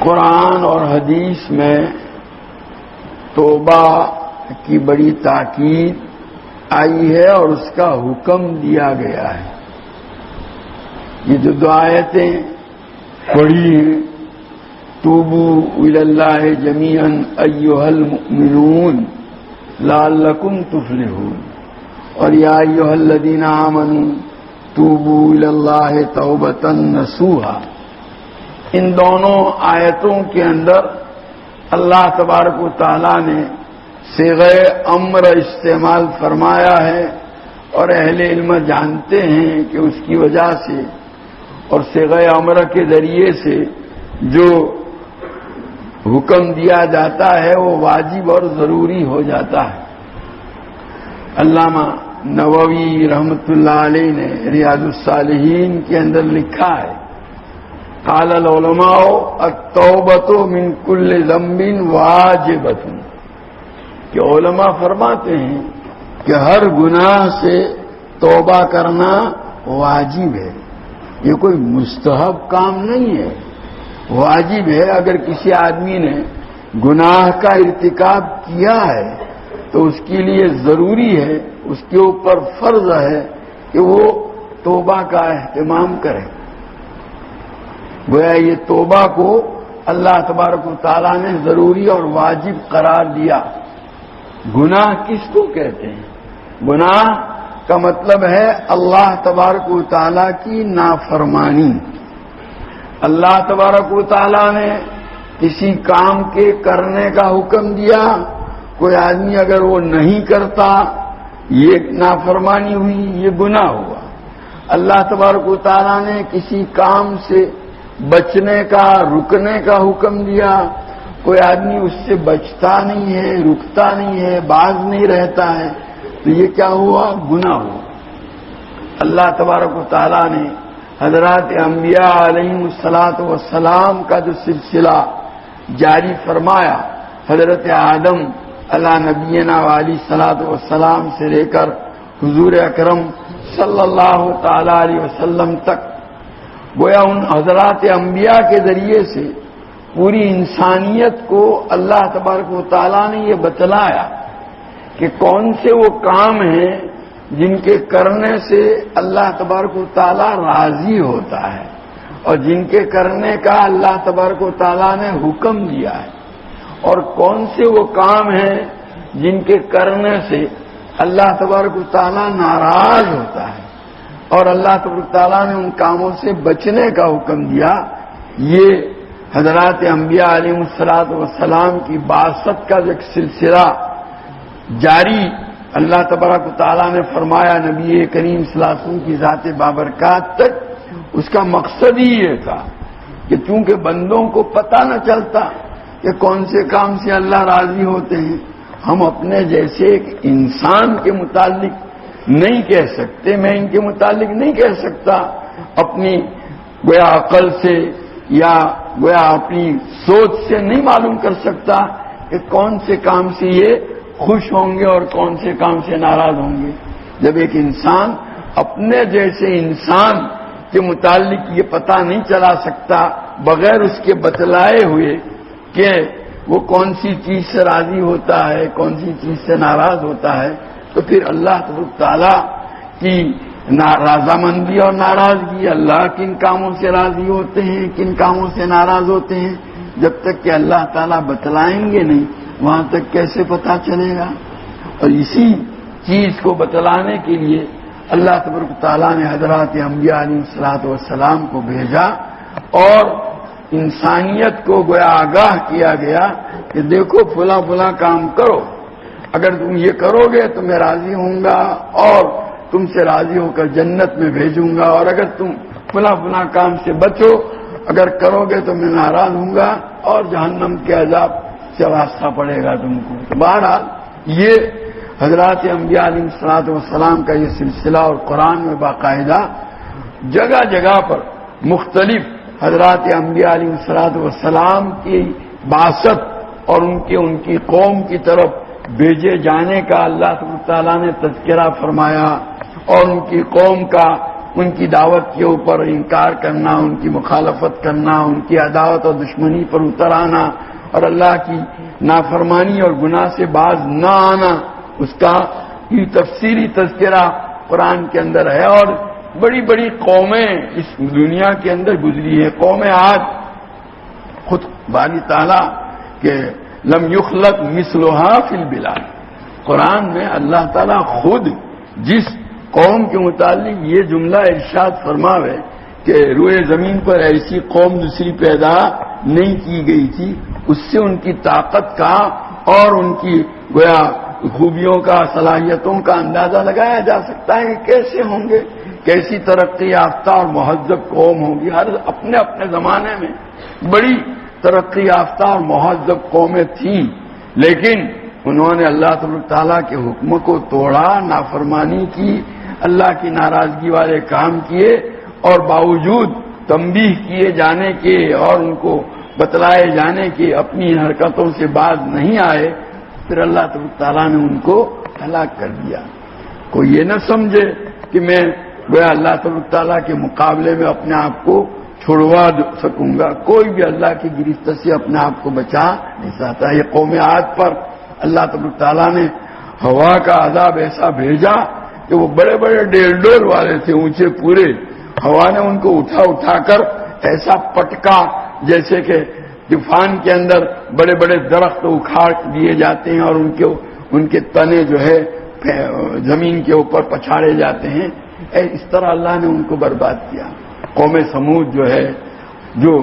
قرآن اور حدیث میں توبہ کی بڑی تاکید آئی ہے اور اس کا حکم دیا گیا ہے. یہ جو دو آیتیں پڑھی ہیں، توبوا الی اللہ جمیعا ایھا المؤمنون لعلکم تفلحون اور یا ایھا الذین آمنوا توبوا الی اللہ توبۃ نصوحا، ان دونوں آیتوں کے اندر اللہ تبارک و تعالی نے صیغہ امر استعمال فرمایا ہے، اور اہل علم جانتے ہیں کہ اس کی وجہ سے اور صیغہ امر کے ذریعے سے جو حکم دیا جاتا ہے وہ واجب اور ضروری ہو جاتا ہے. علامہ نووی رحمۃ اللہ علیہ نے ریاض الصالحین کے اندر لکھا ہے، قال العلماء التوبۃ من کل ذنب واجبۃ، کہ علماء فرماتے ہیں کہ ہر گناہ سے توبہ کرنا واجب ہے. یہ کوئی مستحب کام نہیں ہے، واجب ہے. اگر کسی آدمی نے گناہ کا ارتکاب کیا ہے تو اس کے لیے ضروری ہے، اس کے اوپر فرض ہے کہ وہ توبہ کا اہتمام کرے. گویا یہ توبہ کو اللہ تبارک و تعالیٰ نے ضروری اور واجب قرار دیا. گناہ کس کو کہتے ہیں؟ گناہ کا مطلب ہے اللہ تبارک و تعالیٰ کی نافرمانی. اللہ تبارک و تعالیٰ نے کسی کام کے کرنے کا حکم دیا، کوئی آدمی اگر وہ نہیں کرتا یہ نافرمانی ہوئی، یہ گناہ ہوا. اللہ تبارک و تعالیٰ نے کسی کام سے بچنے کا رکنے کا حکم دیا، کوئی آدمی اس سے بچتا نہیں ہے، رکتا نہیں ہے، باز نہیں رہتا ہے، تو یہ کیا ہوا؟ گناہ ہوا. اللہ تبارک و تعالیٰ نے حضرات انبیاء علیہم الصلاۃ والسلام کا جو سلسلہ جاری فرمایا، حضرت آدم علی نبینا علیہ الصلاۃ والسلام سے لے کر حضور اکرم صلی اللہ تعالی علیہ وسلم تک، گویا ان حضرات انبیاء کے ذریعے سے پوری انسانیت کو اللہ تبارک و تعالیٰ نے یہ بتلایا کہ کون سے وہ کام ہیں جن کے کرنے سے اللہ تبارک و تعالیٰ راضی ہوتا ہے اور جن کے کرنے کا اللہ تبارک و تعالیٰ نے حکم دیا ہے، اور کون سے وہ کام ہیں جن کے کرنے سے اللہ تبارک و تعالیٰ ناراض ہوتا ہے اور اللہ تبارک و تعالیٰ نے ان کاموں سے بچنے کا حکم دیا. یہ حضرات انبیاء علیہ الصلاۃ والسلام کی بعثت کا جو ایک سلسلہ جاری اللہ تبارک و تعالیٰ نے فرمایا نبی کریم صلی اللہ علیہ وسلم کی ذات بابرکات تک، اس کا مقصد ہی یہ تھا کہ چونکہ بندوں کو پتہ نہ چلتا کہ کون سے کام سے اللہ راضی ہوتے ہیں، ہم اپنے جیسے ایک انسان کے متعلق نہیں کہہ سکتے، میں ان کے متعلق نہیں کہہ سکتا اپنی گویا عقل سے یا گویا اپنی سوچ سے نہیں معلوم کر سکتا کہ کون سے کام سے یہ خوش ہوں گے اور کون سے کام سے ناراض ہوں گے. جب ایک انسان اپنے جیسے انسان کے متعلق یہ پتہ نہیں چلا سکتا بغیر اس کے بتلائے ہوئے کہ وہ کون سی چیز سے راضی ہوتا ہے، کون سی چیز سے ناراض ہوتا ہے، تو پھر اللہ تعالیٰ کی رضامندی اور ناراضگی، اللہ کن کاموں سے راضی ہوتے ہیں، کن کاموں سے ناراض ہوتے ہیں، جب تک کہ اللہ تعالیٰ بتلائیں گے نہیں وہاں تک کیسے پتہ چلے گا. اور اسی چیز کو بتلانے کے لیے اللہ تبارک و تعالیٰ نے حضرات انبیاء علیہ الصلوۃ والسلام کو بھیجا اور انسانیت کو گویا آگاہ کیا گیا کہ دیکھو فلاں فلاں کام کرو، اگر تم یہ کرو گے تو میں راضی ہوں گا اور تم سے راضی ہو کر جنت میں بھیجوں گا، اور اگر تم فلاں فلاں کام سے بچو، اگر کرو گے تو میں ناراض ہوں گا اور جہنم کے عذاب سے واسطہ پڑے گا تم کو. تو بہرحال یہ حضرات انبیاء علیہ الصلوۃ والسلام کا یہ سلسلہ اور قرآن میں باقاعدہ جگہ جگہ پر مختلف حضرات انبیاء علیہ الصلوۃ والسلام کی بعثت اور ان کی قوم کی طرف بھیجے جانے کا اللہ تعالیٰ نے تذکرہ فرمایا اور ان کی قوم کا ان کی دعوت کے اوپر انکار کرنا، ان کی مخالفت کرنا، ان کی عداوت اور دشمنی پر اتر آنا اور اللہ کی نافرمانی اور گناہ سے باز نہ آنا، اس کا یہ تفصیلی تذکرہ قرآن کے اندر ہے۔ اور بڑی بڑی قومیں اس دنیا کے اندر گزری ہیں۔ قوم عاد خود باری تعالیٰ کہ لم یخلق مثلھا فی البلاد، قرآن میں اللہ تعالیٰ خود جس قوم کے متعلق یہ جملہ ارشاد فرماوے کہ روئے زمین پر ایسی قوم دوسری پیدا نہیں کی گئی تھی، اس سے ان کی طاقت کا اور ان کی گویا خوبیوں کا، صلاحیتوں کا اندازہ لگایا جا سکتا ہے کہ کیسے ہوں گے، کیسی ترقی یافتہ اور مہذب قوم ہوگی۔ ہر اپنے اپنے زمانے میں بڑی ترقی یافتہ اور مہذب قومیں تھیں، لیکن انہوں نے اللہ تعالیٰ کے حکم کو توڑا، نافرمانی کی، اللہ کی ناراضگی والے کام کیے، اور باوجود تنبیہ کیے جانے کے اور ان کو بتلائے جانے کے اپنی حرکتوں سے باز نہیں آئے، پھر اللہ تعالیٰ نے ان کو ہلاک کر دیا۔ کوئی یہ نہ سمجھے کہ میں اللہ تعالیٰ کے مقابلے میں اپنے آپ کو چھڑوا سکوں گا، کوئی بھی اللہ کی گرفت سے اپنے آپ کو بچا نہیں سکتا۔ یہ قوم عاد پر اللہ تعالیٰ نے ہوا کا عذاب ایسا بھیجا کہ وہ بڑے بڑے ڈیل والے تھے، اونچے پورے، ہوا نے ان کو اٹھا کر ایسا پٹکا جیسے کہ طوفان کے اندر بڑے بڑے درخت اکھاڑ دیے جاتے ہیں اور ان کے تنے جو ہے زمین کے اوپر پچھاڑے جاتے ہیں، اس طرح اللہ نے ان کو برباد کیا۔ قوم سمود جو ہے، جو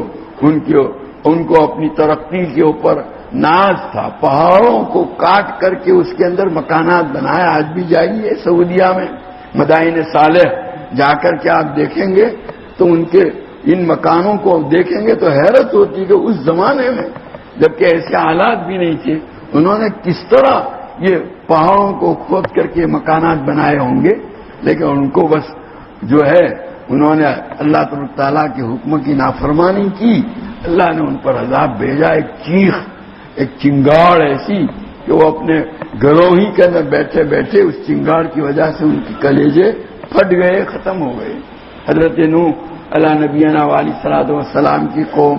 ان کو اپنی ترقی کے اوپر ناز تھا، پہاڑوں کو کاٹ کر کے اس کے اندر مکانات بنایا۔ آج بھی جائیے سعودیہ میں مدائن صالح جا کر کے آپ دیکھیں گے تو ان کے ان مکانوں کو دیکھیں گے تو حیرت ہوتی کہ اس زمانے میں جبکہ ایسے حالات بھی نہیں تھے، انہوں نے کس طرح یہ پہاڑوں کو کھود کر کے مکانات بنائے ہوں گے، لیکن ان کو بس جو ہے انہوں نے اللہ تعالیٰ کے حکم کی نافرمانی کی، اللہ نے ان پر عذاب بھیجا، ایک چنگاڑ ایسی کہ وہ اپنے گھروں ہی کے اندر بیٹھے بیٹھے اس چنگاڑ کی وجہ سے ان کی کلیجے پھٹ گئے، ختم ہو گئے۔ حضرت نوح علیہ نبینا علیہ الصلوۃ والسلام کی قوم،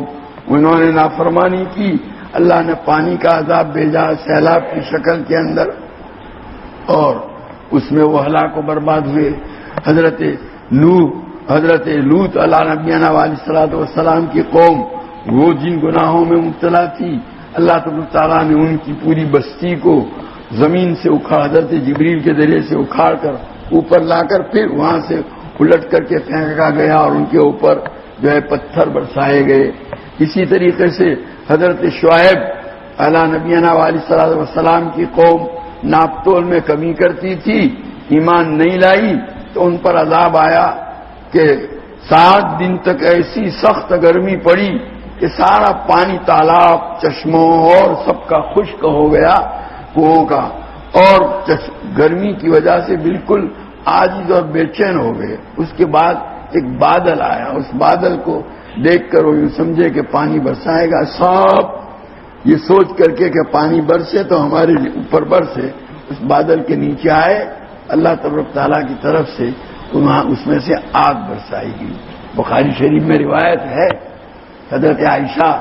انہوں نے نافرمانی کی، اللہ نے پانی کا عذاب بھیجا سیلاب کی شکل کے اندر اور اس میں وہ ہلاک و برباد ہوئے۔ حضرت لوط علیہ نبینا علیہ الصلوۃ والسلام کی قوم، وہ جن گناہوں میں مبتلا تھی، اللہ تعالیٰ نے ان کی پوری بستی کو زمین سے حضرت جبریل کے ذریعے سے اکھاڑ کر اوپر لا کر پھر وہاں سے الٹ کر کے پھینکا گیا اور ان کے اوپر جو ہے پتھر برسائے گئے۔ اسی طریقے سے حضرت شعیب علیہ نبینا علیہ الصلوۃ والسلام کی قوم ناپ تول میں کمی کرتی تھی، ایمان نہیں لائی تو ان پر عذاب آیا کہ 7 دن تک ایسی سخت گرمی پڑی کہ سارا پانی تالاب، چشموں اور سب کا خشک ہو گیا، کنوؤں کا، اور گرمی کی وجہ سے بالکل عاجز اور بے چین ہو گئے۔ اس کے بعد ایک بادل آیا، اس بادل کو دیکھ کر وہ یوں سمجھے کہ پانی برسائے گا، سب یہ سوچ کر کے کہ پانی برسے تو ہمارے اوپر برسے، اس بادل کے نیچے آئے، اللہ تبارک تعالیٰ کی طرف سے اس میں سے آگ برسائی گئی۔ بخاری شریف میں روایت ہے، حضرت عائشہ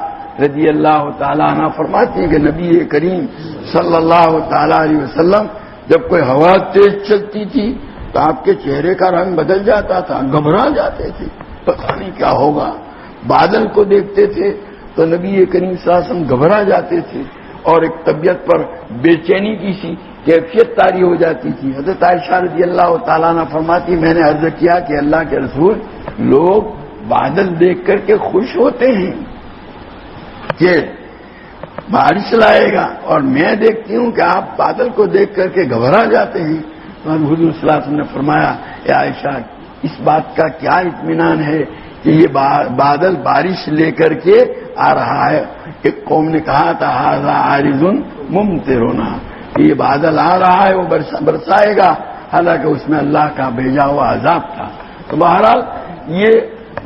رضی اللہ تعالیٰ عنہ فرماتی ہے کہ نبی کریم صلی اللہ تعالیٰ علیہ وسلم جب کوئی ہوا تیز چلتی تھی تو آپ کے چہرے کا رنگ بدل جاتا تھا، گھبرا جاتے تھے، پتہ نہیں کیا ہوگا۔ بادل کو دیکھتے تھے تو نبی کریم صلی اللہ علیہ وسلم گھبرا جاتے تھے اور ایک طبیعت پر بے چینی کی سی کیفیت طاری ہو جاتی تھی۔ حضرت عائشہ رضی اللہ تعالیٰ عنہ فرماتی میں نے عرض کیا کہ اللہ کے رسول، لوگ بادل دیکھ کر کے خوش ہوتے ہیں کہ بارش لائے گا، اور میں دیکھتی ہوں کہ آپ بادل کو دیکھ کر کے گھبرا جاتے ہیں۔ حضور صلی اللہ علیہ وسلم نے فرمایا اے عائشہ، اس بات کا کیا اطمینان ہے کہ یہ بادل بارش لے کر کے آ رہا ہے؟ ایک قوم نے کہا تھا ھذا عارض ممطرنا، یہ بادل آ رہا ہے، وہ برسائے گا، حالانکہ اس میں اللہ کا بھیجا ہوا عذاب تھا۔ تو بہرحال یہ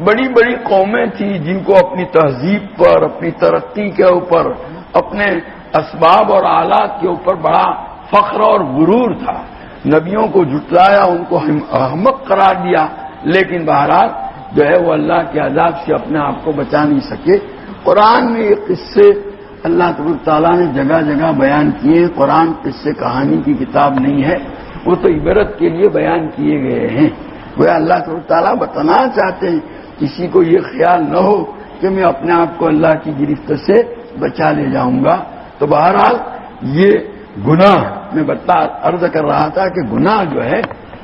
بڑی بڑی قومیں تھیں جن کو اپنی تہذیب پر، اپنی ترقی کے اوپر، اپنے اسباب اور آلات کے اوپر بڑا فخر اور غرور تھا۔ نبیوں کو جھٹلایا، ان کو احمق قرار دیا، لیکن بہرحال جو ہے وہ اللہ کے عذاب سے اپنے آپ کو بچا نہیں سکے۔ قرآن میں یہ قصے اللہ تبارک تعالیٰ نے جگہ جگہ بیان کیے۔ قرآن قصے کہانی کی کتاب نہیں ہے، وہ تو عبرت کے لیے بیان کیے گئے ہیں۔ وہ اللہ تبارک تعالیٰ بتانا چاہتے ہیں، کسی کو یہ خیال نہ ہو کہ میں اپنے آپ کو اللہ کی گرفت سے بچا لے جاؤں گا۔ تو بہرحال یہ گناہ میں عرض کر رہا تھا کہ گناہ جو ہے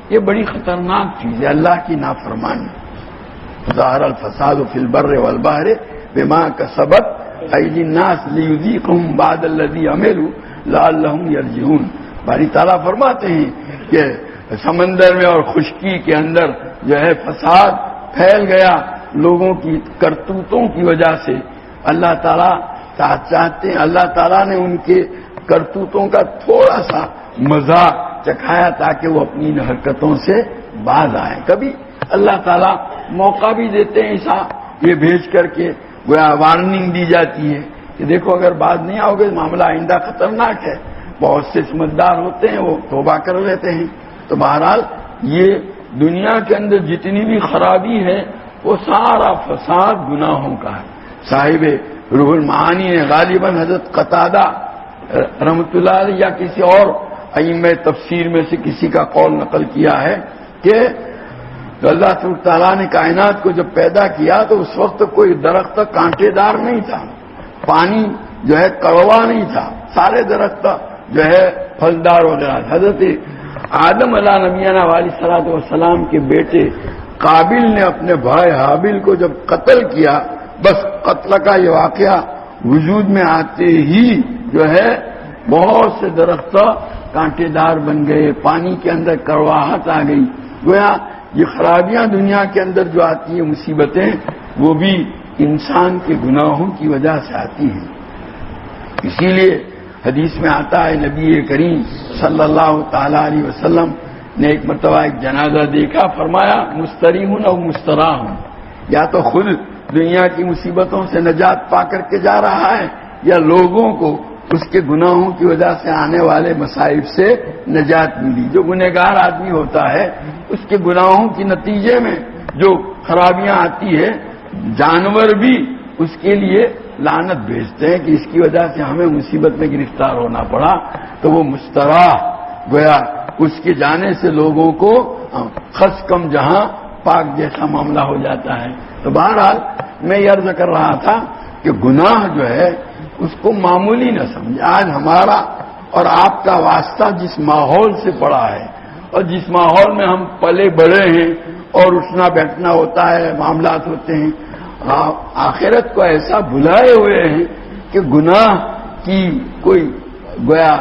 یہ بڑی خطرناک چیز ہے، اللہ کی نافرمانی۔ ظاہر الفساد فی البر والبحر بما کسبت ایدی الناس لیذیقہم بعد الذی عملوا لعلہم یرجعون۔ باری تعالیٰ فرماتے ہیں کہ سمندر میں اور خشکی کے اندر جو ہے فساد پھیل گیا لوگوں کی کرتوتوں کی وجہ سے۔ اللہ تعالیٰ چاہتے ہیں، اللہ تعالیٰ نے ان کے کرتوتوں کا تھوڑا سا مذاق چکھایا تاکہ وہ اپنی ان حرکتوں سے باز آئیں۔ کبھی اللہ تعالیٰ موقع بھی دیتے ہیں ایسا، یہ بھیج کر کے گویا وارننگ دی جاتی ہے کہ دیکھو اگر باز نہیں آؤ گے معاملہ آئندہ خطرناک ہے۔ بہت سے سمجھدار ہوتے ہیں، وہ توبہ کر لیتے ہیں۔ تو بہرحال یہ دنیا کے اندر جتنی بھی خرابی ہے وہ سارا فساد گناہوں کا ہے۔ صاحب روح المعانی نے غالباً حضرت قتادہ رحمۃ اللہ علیہ یا کسی اور ائمہ تفسیر میں سے کسی کا قول نقل کیا ہے کہ اللہ تعالیٰ نے کائنات کو جب پیدا کیا تو اس وقت کوئی درخت کانٹے دار نہیں تھا، پانی جو ہے کڑوا نہیں تھا، سارے درخت جو ہے پھلدار وغیرہ۔ حضرت آدم علیہ نبینا علیہ الصلوۃ والسلام کے بیٹے قابل نے اپنے بھائی حابل کو جب قتل کیا، بس قتل کا یہ واقعہ وجود میں آتے ہی جو ہے بہت سے درخت کانٹے دار بن گئے، پانی کے اندر کڑواہٹ آ گئی۔ گویا یہ خرابیاں دنیا کے اندر جو آتی ہیں مصیبتیں، وہ بھی انسان کے گناہوں کی وجہ سے آتی ہیں۔ اسی لیے حدیث میں آتا ہے نبی کریم صلی اللہ تعالی علیہ وسلم نے ایک مرتبہ ایک جنازہ دیکھا، فرمایا مستریحون او مستراحون، یا تو خود دنیا کی مصیبتوں سے نجات پا کر کے جا رہا ہے یا لوگوں کو اس کے گناہوں کی وجہ سے آنے والے مصائب سے نجات ملی۔ جو گنہگار آدمی ہوتا ہے اس کے گناہوں کے نتیجے میں جو خرابیاں آتی ہے، جانور بھی اس کے لیے لعنت بھیجتے ہیں کہ اس کی وجہ سے ہمیں مصیبت میں گرفتار ہونا پڑا، تو وہ مستراح گویا اس کے جانے سے لوگوں کو خس کم جہاں پاک جیسا معاملہ ہو جاتا ہے۔ تو بہرحال میں یہ عرض کر رہا تھا کہ گناہ جو ہے اس کو معمولی نہ سمجھے۔ آج ہمارا اور آپ کا واسطہ جس ماحول سے پڑا ہے اور جس ماحول میں ہم پلے بڑے ہیں اور اٹھنا بیٹھنا ہوتا ہے، معاملات ہوتے ہیں، آخرت کو ایسا بھلائے ہوئے ہیں کہ گناہ کی کوئی گویا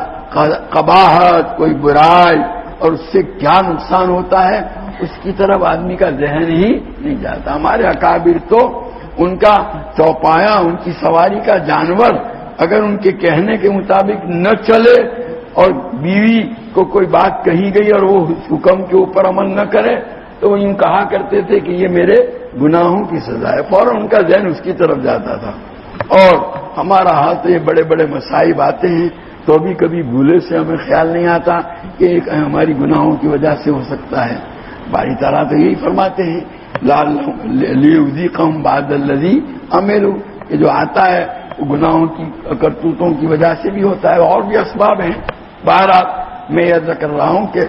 قباحت، کوئی برائی اور اس سے کیا نقصان ہوتا ہے اس کی طرف آدمی کا ذہن ہی نہیں جاتا۔ ہمارے اکابر تو ان کا چوپایا، ان کی سواری کا جانور اگر ان کے کہنے کے مطابق نہ چلے اور بیوی کو کوئی بات کہی گئی اور وہ حکم کے اوپر عمل نہ کرے تو وہ یوں کہا کرتے تھے کہ یہ میرے گناہوں کی سزا ہے، فوراً ان کا ذہن اس کی طرف جاتا تھا۔ اور ہمارا حال تو یہ بڑے بڑے مصائب آتے ہیں تو بھی کبھی بھولے سے ہمیں خیال نہیں آتا کہ ایک ہماری گناہوں کی وجہ سے ہو سکتا ہے۔ باری تعالیٰ تو یہی فرماتے ہیں لیذیقہم بعد الذی عملوا، یہ جو آتا ہے وہ گناہوں کی کرتوتوں کی وجہ سے بھی ہوتا ہے، اور بھی اسباب ہیں۔ بہرحال میں یہ ذکر رہا ہوں کہ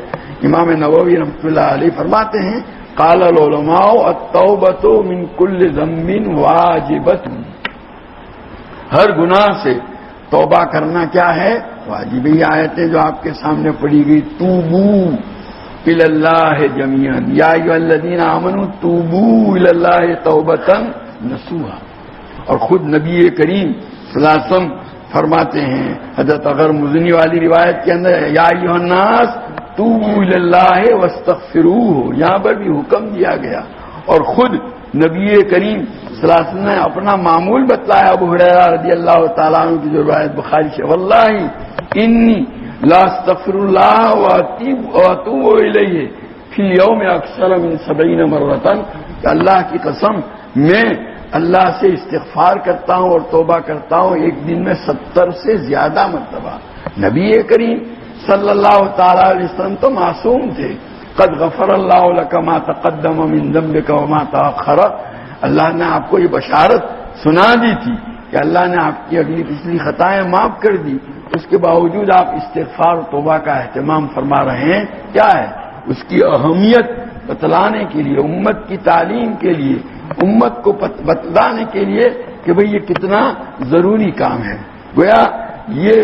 امام نووی رحمۃ اللہ علیہ فرماتے ہیں قال العلماء التوبۃ من کل ذنب واجبۃ، ہر گناہ سے توبہ کرنا کیا ہے؟ واجب۔ یہ آیتیں جو آپ کے سامنے پڑھی گئی، توبو الی اللہ جمیعا یا ایھا الذین آمنوا توبوا الی اللہ توبۃ نصوحا، اور خود نبی کریم صلی اللہ علیہ وسلم فرماتے ہیں حضرت اغر مزنی والی روایت کے اندر یا ایھا الناس توبوا الی اللہ واستغفروہ، یہاں پر بھی حکم دیا گیا، اور خود نبی کریم صلی اللہ علیہ وسلم نے اپنا معمول بتلایا۔ ابو ہریرہ رضی اللہ تعالیٰ عنہ کی جو روایت بخاری سے، واللہ انی لا استغفر اللہ واتوب الیہ فی الیوم اکثر من 70 مرۃ، کہ اللہ کی قسم میں اللہ سے استغفار کرتا ہوں اور توبہ کرتا ہوں ایک دن میں 70 سے زیادہ مرتبہ۔ نبی کریم صلی اللہ تعالی علیہ وسلم تو معصوم تھے، قد غفر اللہ لک ما تقدم من ذنبک وما تأخر، اللہ نے آپ کو یہ بشارت سنا دی تھی کہ اللہ نے آپ کی اگلی پچھلی خطائیں معاف کر دی، اس کے باوجود آپ استغفار و توبہ کا اہتمام فرما رہے ہیں۔ کیا ہے؟ اس کی اہمیت بتلانے کے لیے، امت کی تعلیم کے لیے، امت کو بتلانے کے لیے کہ بھئی یہ کتنا ضروری کام ہے۔ گویا یہ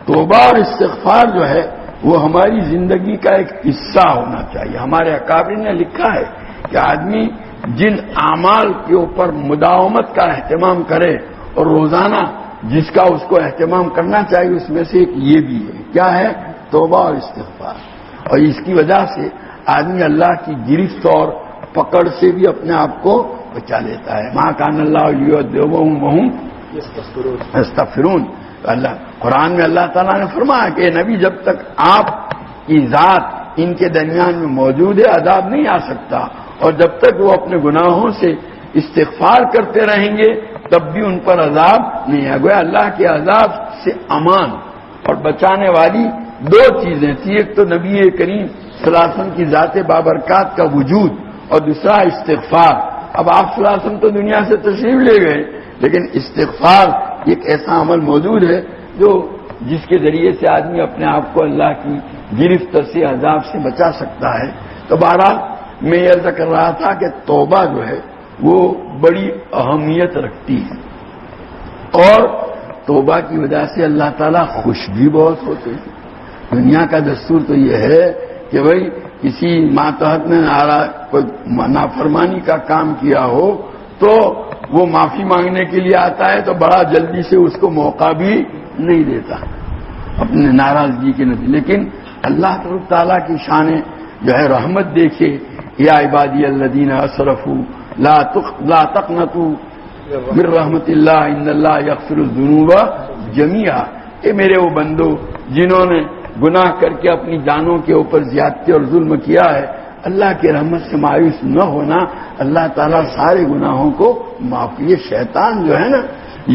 توبہ اور استغفار جو ہے وہ ہماری زندگی کا ایک حصہ ہونا چاہیے۔ ہمارے اکابر نے لکھا ہے کہ آدمی جن اعمال کے اوپر مداومت کا اہتمام کرے اور روزانہ جس کا اس کو اہتمام کرنا چاہیے، اس میں سے ایک یہ بھی ہے۔ کیا ہے؟ توبہ اور استغفار۔ اور اس کی وجہ سے آدمی اللہ کی گرفت اور پکڑ سے بھی اپنے آپ کو بچا لیتا ہے۔ ما کان اللہ لیعذبہم وہم یستغفرون۔ اللہ قرآن میں اللہ تعالیٰ نے فرمایا کہ نبی جب تک آپ کی ذات ان کے درمیان میں موجود ہے عذاب نہیں آ سکتا، اور جب تک وہ اپنے گناہوں سے استغفار کرتے رہیں گے تب بھی ان پر عذاب نہیں ہے۔ گویا اللہ کے عذاب سے امان اور بچانے والی دو چیزیں تھی، ایک تو نبی کریم صلی اللہ علیہ وسلم کی ذات بابرکات کا وجود، اور دوسرا استغفار۔ اب آپ صلی اللہ علیہ وسلم تو دنیا سے تشریف لے گئے، لیکن استغفار ایک ایسا عمل موجود ہے جو جس کے ذریعے سے آدمی اپنے آپ کو اللہ کی گرفت سے عذاب سے بچا سکتا ہے۔ تو بہرحال میں یہ عرض کر رہا تھا کہ توبہ جو ہے وہ بڑی اہمیت رکھتی ہے، اور توبہ کی وجہ سے اللہ تعالیٰ خوش بھی بہت ہوتے ہیں۔ دنیا کا دستور تو یہ ہے کہ بھئی کسی ماتحت نے کوئی نافرمانی کا کام کیا ہو تو وہ معافی مانگنے کے لیے آتا ہے تو بڑا جلدی سے اس کو موقع بھی نہیں دیتا اپنے ناراضگی کے نتیجے۔ لیکن اللہ تعالیٰ کی شان جو ہے رحمت دیکھے، یا عبادی الذین اسرفوا لا تقنطوا من رحمت اللہ ان اللہ یغفر الذنوب جمیعا۔ اے میرے وہ بندو جنہوں نے گناہ کر کے اپنی جانوں کے اوپر زیادتی اور ظلم کیا ہے، اللہ کی رحمت سے مایوس نہ ہونا، اللہ تعالیٰ سارے گناہوں کو معاف۔ یہ شیطان جو ہے نا،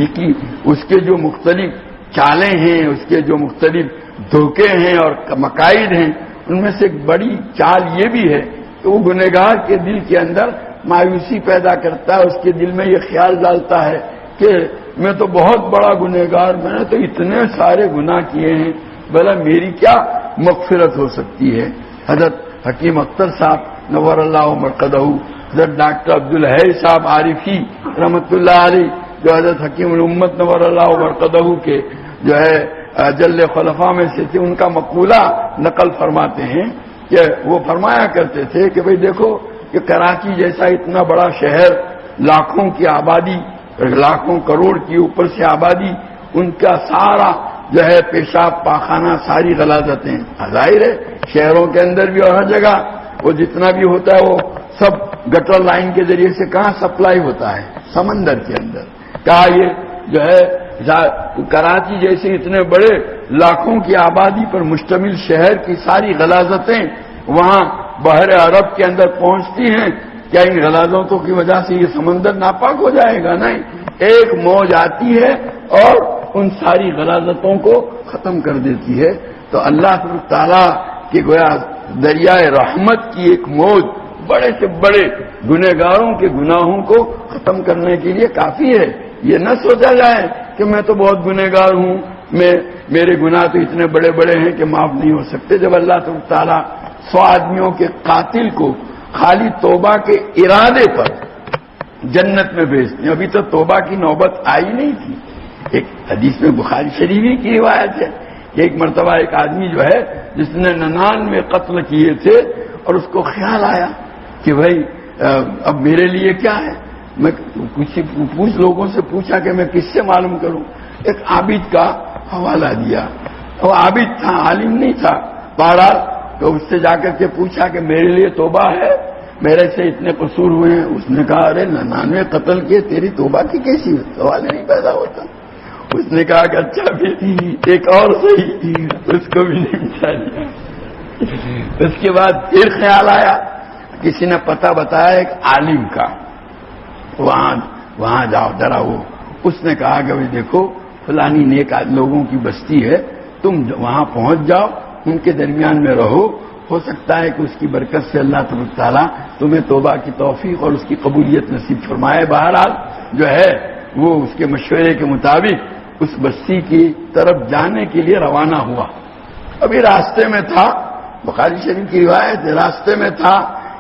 یہ کی اس کے جو مختلف چالیں ہیں، اس کے جو مختلف دھوکے ہیں اور مکائد ہیں، ان میں سے ایک بڑی چال یہ بھی ہے کہ وہ گنہگار کے دل کے اندر مایوسی پیدا کرتا ہے، اس کے دل میں یہ خیال ڈالتا ہے کہ میں تو بہت بڑا گنہگار، میں نے تو اتنے سارے گناہ کیے ہیں، بھلا میری کیا مغفرت ہو سکتی ہے۔ حضرت حکیم اختر صاحب نور اللہ مرقدہ، حضرت ڈاکٹر عبدالحی صاحب عارفی رحمۃ اللہ علیہ جو حضرت حکیم الامت نور اللہ مرقدہ کے جو ہے جل خلفاء میں سے تھے، ان کا مقولہ نقل فرماتے ہیں کہ وہ فرمایا کرتے تھے کہ بھئی دیکھو کہ کراچی جیسا اتنا بڑا شہر، لاکھوں کی آبادی، لاکھوں کروڑ کی اوپر سے آبادی، ان کا سارا جو ہے پیشاب پاخانہ ساری غلاظتیں، ظاہر ہے شہروں کے اندر بھی اور ہر جگہ وہ جتنا بھی ہوتا ہے وہ سب گٹر لائن کے ذریعے سے کہاں سپلائی ہوتا ہے؟ سمندر کے اندر۔ کہا یہ جو ہے کراچی جیسے اتنے بڑے لاکھوں کی آبادی پر مشتمل شہر کی ساری غلاظتیں وہاں بحر عرب کے اندر پہنچتی ہیں، کیا ان غلاظتوں کی وجہ سے یہ سمندر ناپاک ہو جائے گا؟ نہیں، ایک موج آتی ہے اور ان ساری غلاظتوں کو ختم کر دیتی ہے۔ تو اللہ تعالیٰ کے گویا دریائے رحمت کی ایک موج بڑے سے بڑے گنہگاروں کے گناہوں کو ختم کرنے کے لیے کافی ہے۔ یہ نہ سوچا جائے کہ میں تو بہت گنہگار ہوں، میرے گناہ تو اتنے بڑے بڑے ہیں کہ معاف نہیں ہو سکتے۔ جب اللہ تعالیٰ 100 آدمیوں کے قاتل کو خالی توبہ کے ارادے پر جنت میں بھیجتے ہیں، ابھی تو توبہ کی نوبت آئی نہیں تھی۔ ایک حدیث میں بخاری شریفی کی روایت ہے کہ ایک مرتبہ ایک آدمی جو ہے جس نے 99 قتل کیے تھے، اور اس کو خیال آیا کہ بھائی اب میرے لیے کیا ہے، میں کچھ لوگوں سے پوچھا کہ میں کس سے معلوم کروں، ایک عابد کا حوالہ دیا، وہ عابد تھا، عالم نہیں تھا، بہرحال تو اس سے جا کر کے پوچھا کہ میرے لیے توبہ ہے، میرے سے اتنے قصور ہوئے ہیں۔ اس نے کہا ارے 99 قتل کیے، تیری توبہ کی کیسی سوال نہیں پیدا ہوتا۔ اس نے کہا کہ اچھا پھر ایک اور صحیح، اس کو بھی نہیں بچا لیا۔ اس کے بعد پھر خیال آیا، کسی نے پتہ بتایا ایک عالم کا، وہاں جاؤ ذرا۔ وہ اس نے کہا کہ بھائی دیکھو فلانی نیک لوگوں کی بستی ہے، تم وہاں پہنچ جاؤ، ان کے درمیان میں رہو، ہو سکتا ہے کہ اس کی برکت سے اللہ تبارک تعالیٰ تمہیں توبہ کی توفیق اور اس کی قبولیت نصیب فرمائے۔ بہرحال جو ہے وہ اس کے مشورے کے مطابق اس بستی کی طرف جانے کے لیے روانہ ہوا۔ ابھی راستے میں تھا، بخاری شریف کی روایت ہے، راستے میں تھا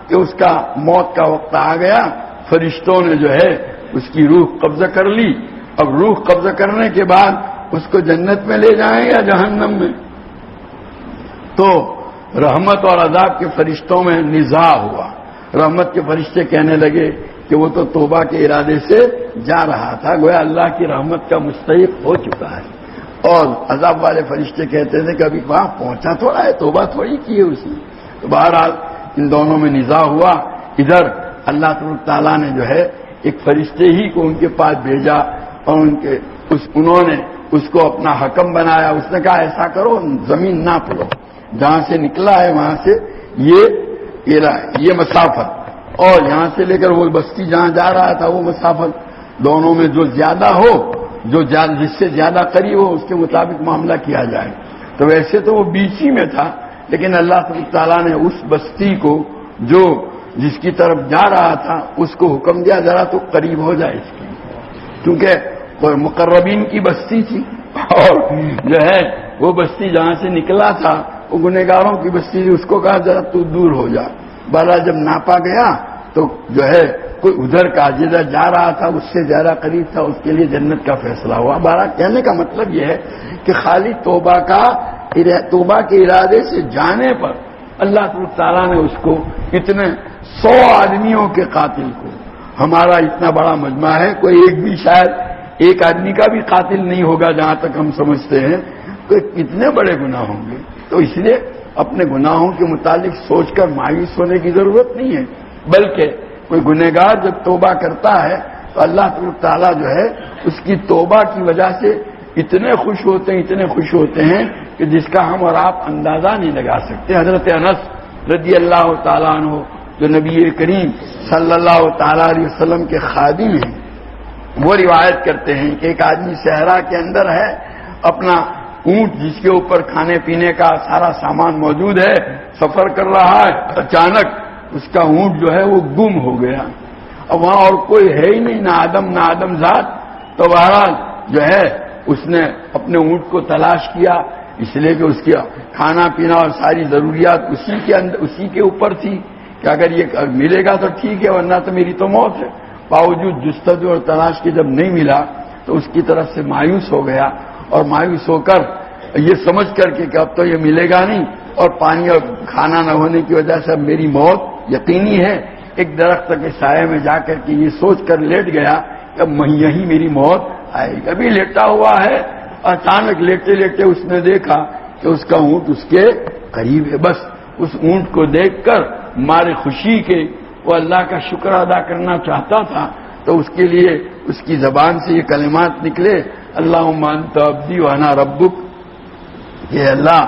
کہ اس کا موت کا وقت آ گیا، فرشتوں نے جو ہے اس کی روح قبضہ کر لی۔ اب روح قبضہ کرنے کے بعد اس کو جنت میں لے جائیں یا جہنم میں؟ تو رحمت اور عذاب کے فرشتوں میں نزاع ہوا۔ رحمت کے فرشتے کہنے لگے کہ وہ تو توبہ کے ارادے سے جا رہا تھا، گویا اللہ کی رحمت کا مستحق ہو چکا ہے، اور عذاب والے فرشتے کہتے تھے کہ ابھی وہاں پہنچا تھوڑا ہے، توبہ تھوڑی کی ہے اس نے۔ تو بہرحال ان دونوں میں نزاع ہوا۔ ادھر اللہ تعالیٰ نے جو ہے ایک فرشتے ہی کو ان کے پاس بھیجا اور انہوں نے اس کو اپنا حکم بنایا۔ اس نے کہا ایسا کرو، زمین ناپ لو، جہاں سے نکلا ہے وہاں سے یہ مسافت، اور یہاں سے لے کر وہ بستی جہاں جا رہا تھا وہ مسافت، دونوں میں جو زیادہ ہو، جس سے زیادہ قریب ہو اس کے مطابق معاملہ کیا جائے۔ تو ویسے تو وہ بیچ ہی میں تھا، لیکن اللہ تعالیٰ نے اس بستی کو جو جس کی طرف جا رہا تھا اس کو حکم دیا ذرا تو قریب ہو جائے اس کی، کیونکہ مقربین کی بستی تھی، اور جو ہے وہ بستی جہاں سے نکلا تھا وہ گنہگاروں کی بستی تھی، اس کو کہا ذرا تو دور ہو جا۔ بالا جب ناپا گیا تو جو ہے کوئی ادھر کا جدھر جا رہا تھا اس سے زیادہ قریب تھا، اس کے لیے جنت کا فیصلہ ہوا۔ بارہ کہنے کا مطلب یہ ہے کہ خالی توبہ کے ارادے سے جانے پر اللہ تعالیٰ نے اس کو اتنے 100 آدمیوں کے قاتل کو، ہمارا اتنا بڑا مجمع ہے، کوئی ایک بھی شاید ایک آدمی کا بھی قاتل نہیں ہوگا جہاں تک ہم سمجھتے ہیں، تو کتنے بڑے گناہ ہوں گے۔ تو اس لیے اپنے گناہوں کے متعلق سوچ کر مایوس ہونے کی ضرورت نہیں ہے، بلکہ کوئی گنہگار جب توبہ کرتا ہے تو اللہ تعالیٰ جو ہے اس کی توبہ کی وجہ سے اتنے خوش ہوتے ہیں کہ جس کا ہم اور آپ اندازہ نہیں لگا سکتے۔ حضرت انس رضی اللہ تعالیٰ عنہ جو نبی کریم صلی اللہ تعالیٰ علیہ وسلم کے خادم ہیں، وہ روایت کرتے ہیں کہ ایک آدمی صحرا کے اندر ہے، اپنا اونٹ جس کے اوپر کھانے پینے کا سارا سامان موجود ہے سفر کر رہا ہے، اچانک اس کا اونٹ جو ہے وہ گم ہو گیا۔ اب وہاں اور کوئی ہے ہی نہیں، نہ آدم ذات۔ تو بہرحال جو ہے اس نے اپنے اونٹ کو تلاش کیا، اس لیے کہ اس کی کھانا پینا اور ساری ضروریات اسی کے اوپر تھی کہ اگر یہ ملے گا تو ٹھیک ہے، ورنہ تو میری تو موت ہے۔ باوجود جستجو اور تلاش کے جب نہیں ملا تو اس کی طرف سے مایوس ہو گیا، اور مایوس ہو کر یہ سمجھ کر کہ اب تو یہ ملے گا نہیں اور پانی اور کھانا نہ ہونے کی وجہ سے اب میری موت یقینی ہے، ایک درخت کے سائے میں جا کر کے یہ سوچ کر لیٹ گیا کہ اب یہی میری موت آئے گی۔ ابھی لیٹا ہوا ہے، اچانک لیٹے لیٹے اس نے دیکھا کہ اس کا اونٹ اس کے قریب ہے۔ بس اس اونٹ کو دیکھ کر مارے خوشی کے وہ اللہ کا شکر ادا کرنا چاہتا تھا، تو اس کے لیے اس کی زبان سے یہ کلمات نکلے، اللہم انت عبدی وانا ربک، کہ اللہ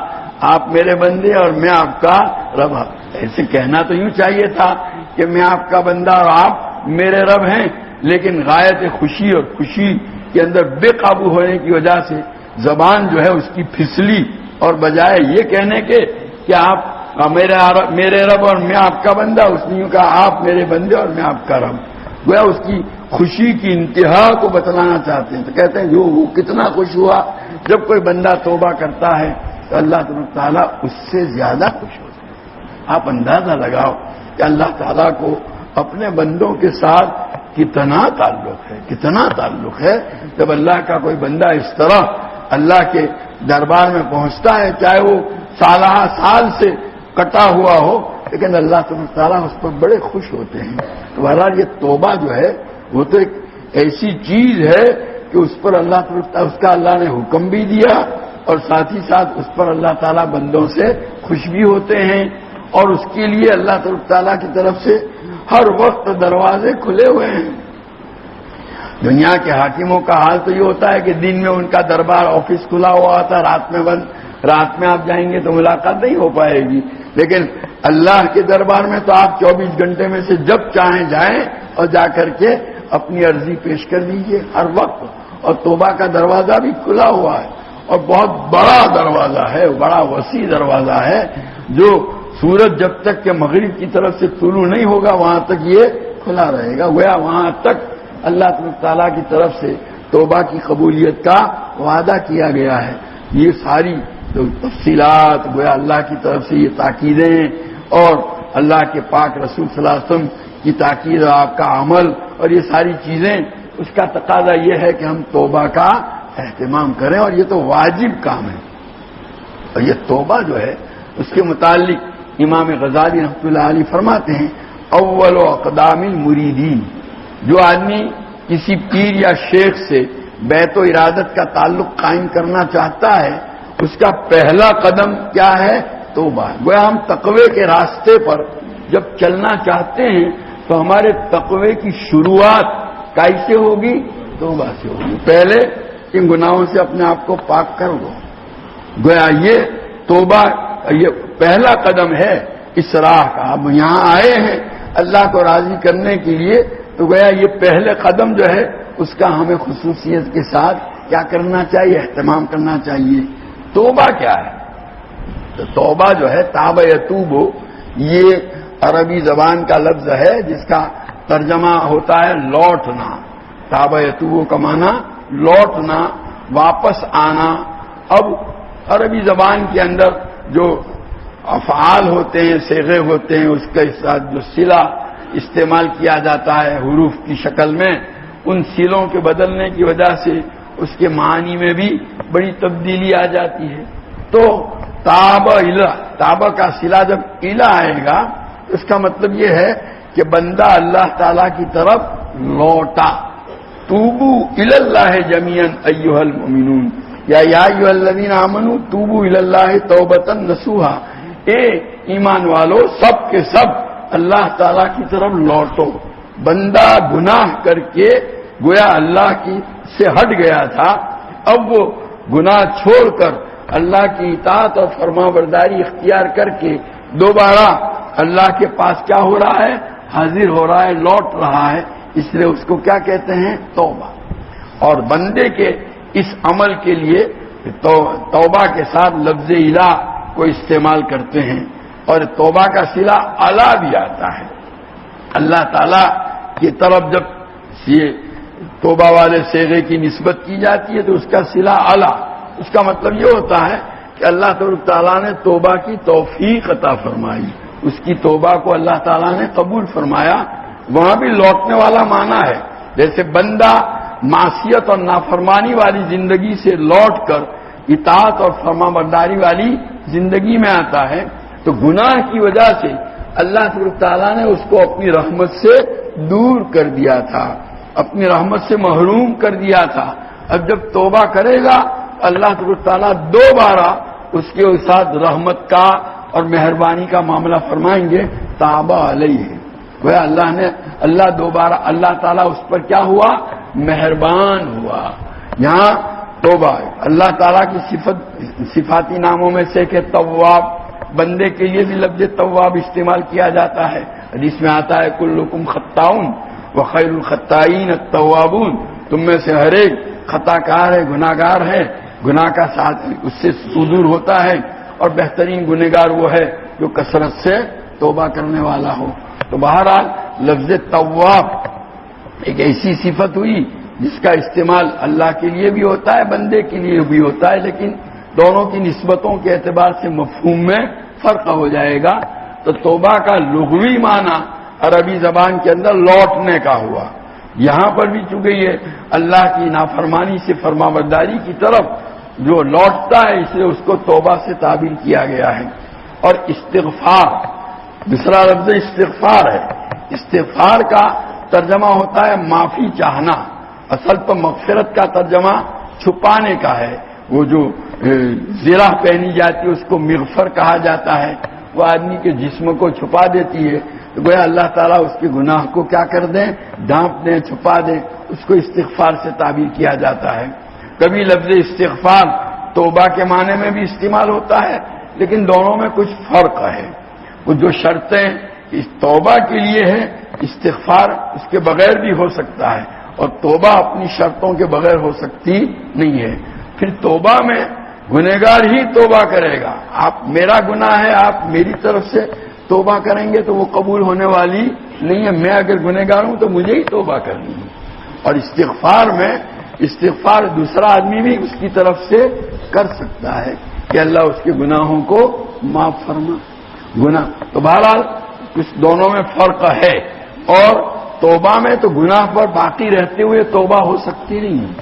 آپ میرے بندے اور میں آپ کا رب۔ ایسے کہنا تو یوں چاہیے تھا کہ میں آپ کا بندہ اور آپ میرے رب ہیں، لیکن غایت خوشی اور خوشی کے اندر بے قابو ہونے کی وجہ سے زبان جو ہے اس کی پھسلی، اور بجائے یہ کہنے کے کہ آپ میرے رب اور میں آپ کا بندہ، اس نے یوں کہا آپ میرے بندے اور میں آپ کا رب۔ گویا اس کی خوشی کی انتہا کو بتلانا چاہتے ہیں۔ تو کہتے ہیں جو وہ کتنا خوش ہوا جب کوئی بندہ توبہ کرتا ہے تو اللہ تعالیٰ اس سے زیادہ خوش ہوتا ہے۔ آپ اندازہ لگاؤ کہ اللہ تعالیٰ کو اپنے بندوں کے ساتھ کتنا تعلق ہے جب اللہ کا کوئی بندہ اس طرح اللہ کے دربار میں پہنچتا ہے، چاہے وہ سال سے کٹا ہوا ہو، لیکن اللہ تعالیٰ اس پر بڑے خوش ہوتے ہیں۔ تو بہرحال یہ توبہ جو ہے وہ تو ایک ایسی چیز ہے کہ اس پر اس کا اللہ نے حکم بھی دیا، اور ساتھ ہی ساتھ اس پر اللہ تعالیٰ بندوں سے خوش بھی ہوتے ہیں، اور اس کے لیے اللہ تعالیٰ کی طرف سے ہر وقت دروازے کھلے ہوئے ہیں۔ دنیا کے حاکموں کا حال تو یہ ہوتا ہے کہ دن میں ان کا دربار آفس کھلا ہوا ہوتا ہے، رات میں بند، رات میں آپ جائیں گے تو ملاقات نہیں ہو پائے گی، لیکن اللہ کے دربار میں تو آپ 24 گھنٹے میں سے جب چاہیں جائیں اور جا کر کے اپنی عرضی پیش کر دیجئے ہر وقت۔ اور توبہ کا دروازہ بھی کھلا ہوا ہے، اور بہت بڑا دروازہ ہے، بڑا وسیع دروازہ ہے، جو سورج جب تک کہ مغرب کی طرف سے طلوع نہیں ہوگا وہاں تک یہ کھلا رہے گا، گویا وہاں تک اللہ تعالیٰ کی طرف سے توبہ کی قبولیت کا وعدہ کیا گیا ہے۔ یہ ساری تفصیلات گویا اللہ کی طرف سے یہ تاکیدیں اور اللہ کے پاک رسول صلی اللہ علیہ وسلم کی تاکید، آپ کا عمل اور یہ ساری چیزیں، اس کا تقاضا یہ ہے کہ ہم توبہ کا اہتمام کریں، اور یہ تو واجب کام ہے۔ اور یہ توبہ جو ہے اس کے متعلق امام غزالی رحمۃ اللہ علیہ فرماتے ہیں اول و اقدام المریدین، جو آدمی کسی پیر یا شیخ سے بیت و ارادت کا تعلق قائم کرنا چاہتا ہے اس کا پہلا قدم کیا ہے؟ توبہ۔ گویا ہم تقوی کے راستے پر جب چلنا چاہتے ہیں تو ہمارے تقوی کی شروعات کیسے ہوگی؟ توبہ سے ہوگی۔ پہلے ان گناہوں سے اپنے آپ کو پاک کر دو۔ گویا یہ توبہ یہ پہلا قدم ہے اس راہ کا۔ اب یہاں آئے ہیں اللہ کو راضی کرنے کے لیے، تو گویا یہ پہلے قدم جو ہے اس کا ہمیں خصوصیت کے ساتھ کیا کرنا چاہیے؟ اہتمام کرنا چاہیے۔ توبہ کیا ہے؟ تو توبہ جو ہے تاب یتوب، یہ عربی زبان کا لفظ ہے جس کا ترجمہ ہوتا ہے لوٹنا۔ تاب یتوب کا معنی لوٹنا، واپس آنا۔ اب عربی زبان کے اندر جو افعال ہوتے ہیں، صیغے ہوتے ہیں، اس کے ساتھ جو صلہ استعمال کیا جاتا ہے حروف کی شکل میں، ان صلوں کے بدلنے کی وجہ سے اس کے معنی میں بھی بڑی تبدیلی آ جاتی ہے۔ تو تابہ کا صلہ جب الہ آئے گا اس کا مطلب یہ ہے کہ بندہ اللہ تعالی کی طرف لوٹا۔ توبو الی اللہ جمیعا ایھا المؤمنون، یا ایھا الذین آمنوا توبوا الی اللہ توبۃ نصوحا، اے ایمان والو سب کے سب اللہ تعالی کی طرف لوٹو۔ بندہ گناہ کر کے گویا اللہ کی سے ہٹ گیا تھا، اب وہ گناہ چھوڑ کر اللہ کی اطاعت اور فرما برداری اختیار کر کے دوبارہ اللہ کے پاس کیا ہو رہا ہے؟ حاضر ہو رہا ہے، لوٹ رہا ہے۔ اس لیے اس کو کیا کہتے ہیں؟ توبہ۔ اور بندے کے اس عمل کے لیے توبہ کے ساتھ لفظ الہ کو استعمال کرتے ہیں، اور توبہ کا صلہ الا بھی آتا ہے۔ اللہ تعالی کی طرف جب یہ توبہ والے صیغے کی نسبت کی جاتی ہے تو اس کا صلہ الا، اس کا مطلب یہ ہوتا ہے کہ اللہ تعالیٰ نے توبہ کی توفیق عطا فرمائی، اس کی توبہ کو اللہ تعالیٰ نے قبول فرمایا۔ وہاں بھی لوٹنے والا معنی ہے، جیسے بندہ معصیت اور نافرمانی والی زندگی سے لوٹ کر اطاعت اور فرما برداری والی زندگی میں آتا ہے، تو گناہ کی وجہ سے اللہ تعالیٰ نے اس کو اپنی رحمت سے دور کر دیا تھا، اپنی رحمت سے محروم کر دیا تھا۔ اب جب توبہ کرے گا اللہ تعالیٰ دوبارہ اس کے ساتھ رحمت کا اور مہربانی کا معاملہ فرمائیں گے۔ تابہ علیہ، وہ اللہ تعالیٰ اس پر کیا ہوا؟ مہربان ہوا۔ یہاں توبہ اللہ تعالیٰ کی صفاتی ناموں میں سے کہ تواب، بندے کے لیے بھی لفظ تواب استعمال کیا جاتا ہے۔ حدیث میں آتا ہے کلکم خطاؤن وخیر الخطائین التوابون، تم میں سے ہر ایک خطا کار ہے، گناہ گار ہے، گناہ کا ساتھ اس سے صدور ہوتا ہے، اور بہترین گنہگار وہ ہے جو کثرت سے توبہ کرنے والا ہو۔ تو بہرحال لفظ تواب ایک ایسی صفت ہوئی جس کا استعمال اللہ کے لیے بھی ہوتا ہے، بندے کے لیے بھی ہوتا ہے، لیکن دونوں کی نسبتوں کے اعتبار سے مفہوم میں فرق ہو جائے گا۔ تو توبہ کا لغوی معنی عربی زبان کے اندر لوٹنے کا ہوا، یہاں پر بھی چونکہ یہ اللہ کی نافرمانی سے فرما برداری کی طرف جو لوٹتا ہے اس لیے اس کو توبہ سے تعبیر کیا گیا ہے۔ اور استغفار، دوسرا لفظ استغفار ہے۔ استغفار کا ترجمہ ہوتا ہے معافی چاہنا، اصل تو مغفرت کا ترجمہ چھپانے کا ہے۔ وہ جو زرہ پہنی جاتی ہے اس کو مغفر کہا جاتا ہے، وہ آدمی کے جسم کو چھپا دیتی ہے، تو گویا اللہ تعالیٰ اس کے گناہ کو کیا کر دیں؟ ڈھانپ دیں، چھپا دیں، اس کو استغفار سے تعبیر کیا جاتا ہے۔ کبھی لفظ استغفار توبہ کے معنی میں بھی استعمال ہوتا ہے، لیکن دونوں میں کچھ فرق ہے۔ وہ جو شرطیں اس توبہ کے لیے ہے، استغفار اس کے بغیر بھی ہو سکتا ہے، اور توبہ اپنی شرطوں کے بغیر ہو سکتی نہیں ہے۔ پھر توبہ میں گنہگار ہی توبہ کرے گا. آپ میرا گناہ ہے, آپ میری طرف سے توبہ کریں گے تو وہ قبول ہونے والی نہیں ہے. میں اگر گنہگار ہوں تو مجھے ہی توبہ کرنی ہے. اور استغفار دوسرا آدمی بھی اس کی طرف سے کر سکتا ہے کہ اللہ اس کے گناہوں کو معاف فرما. گناہ تو بہرحال اس دونوں میں فرق ہے. اور توبہ میں تو گناہ پر باقی رہتے ہوئے توبہ ہو سکتی نہیں ہے.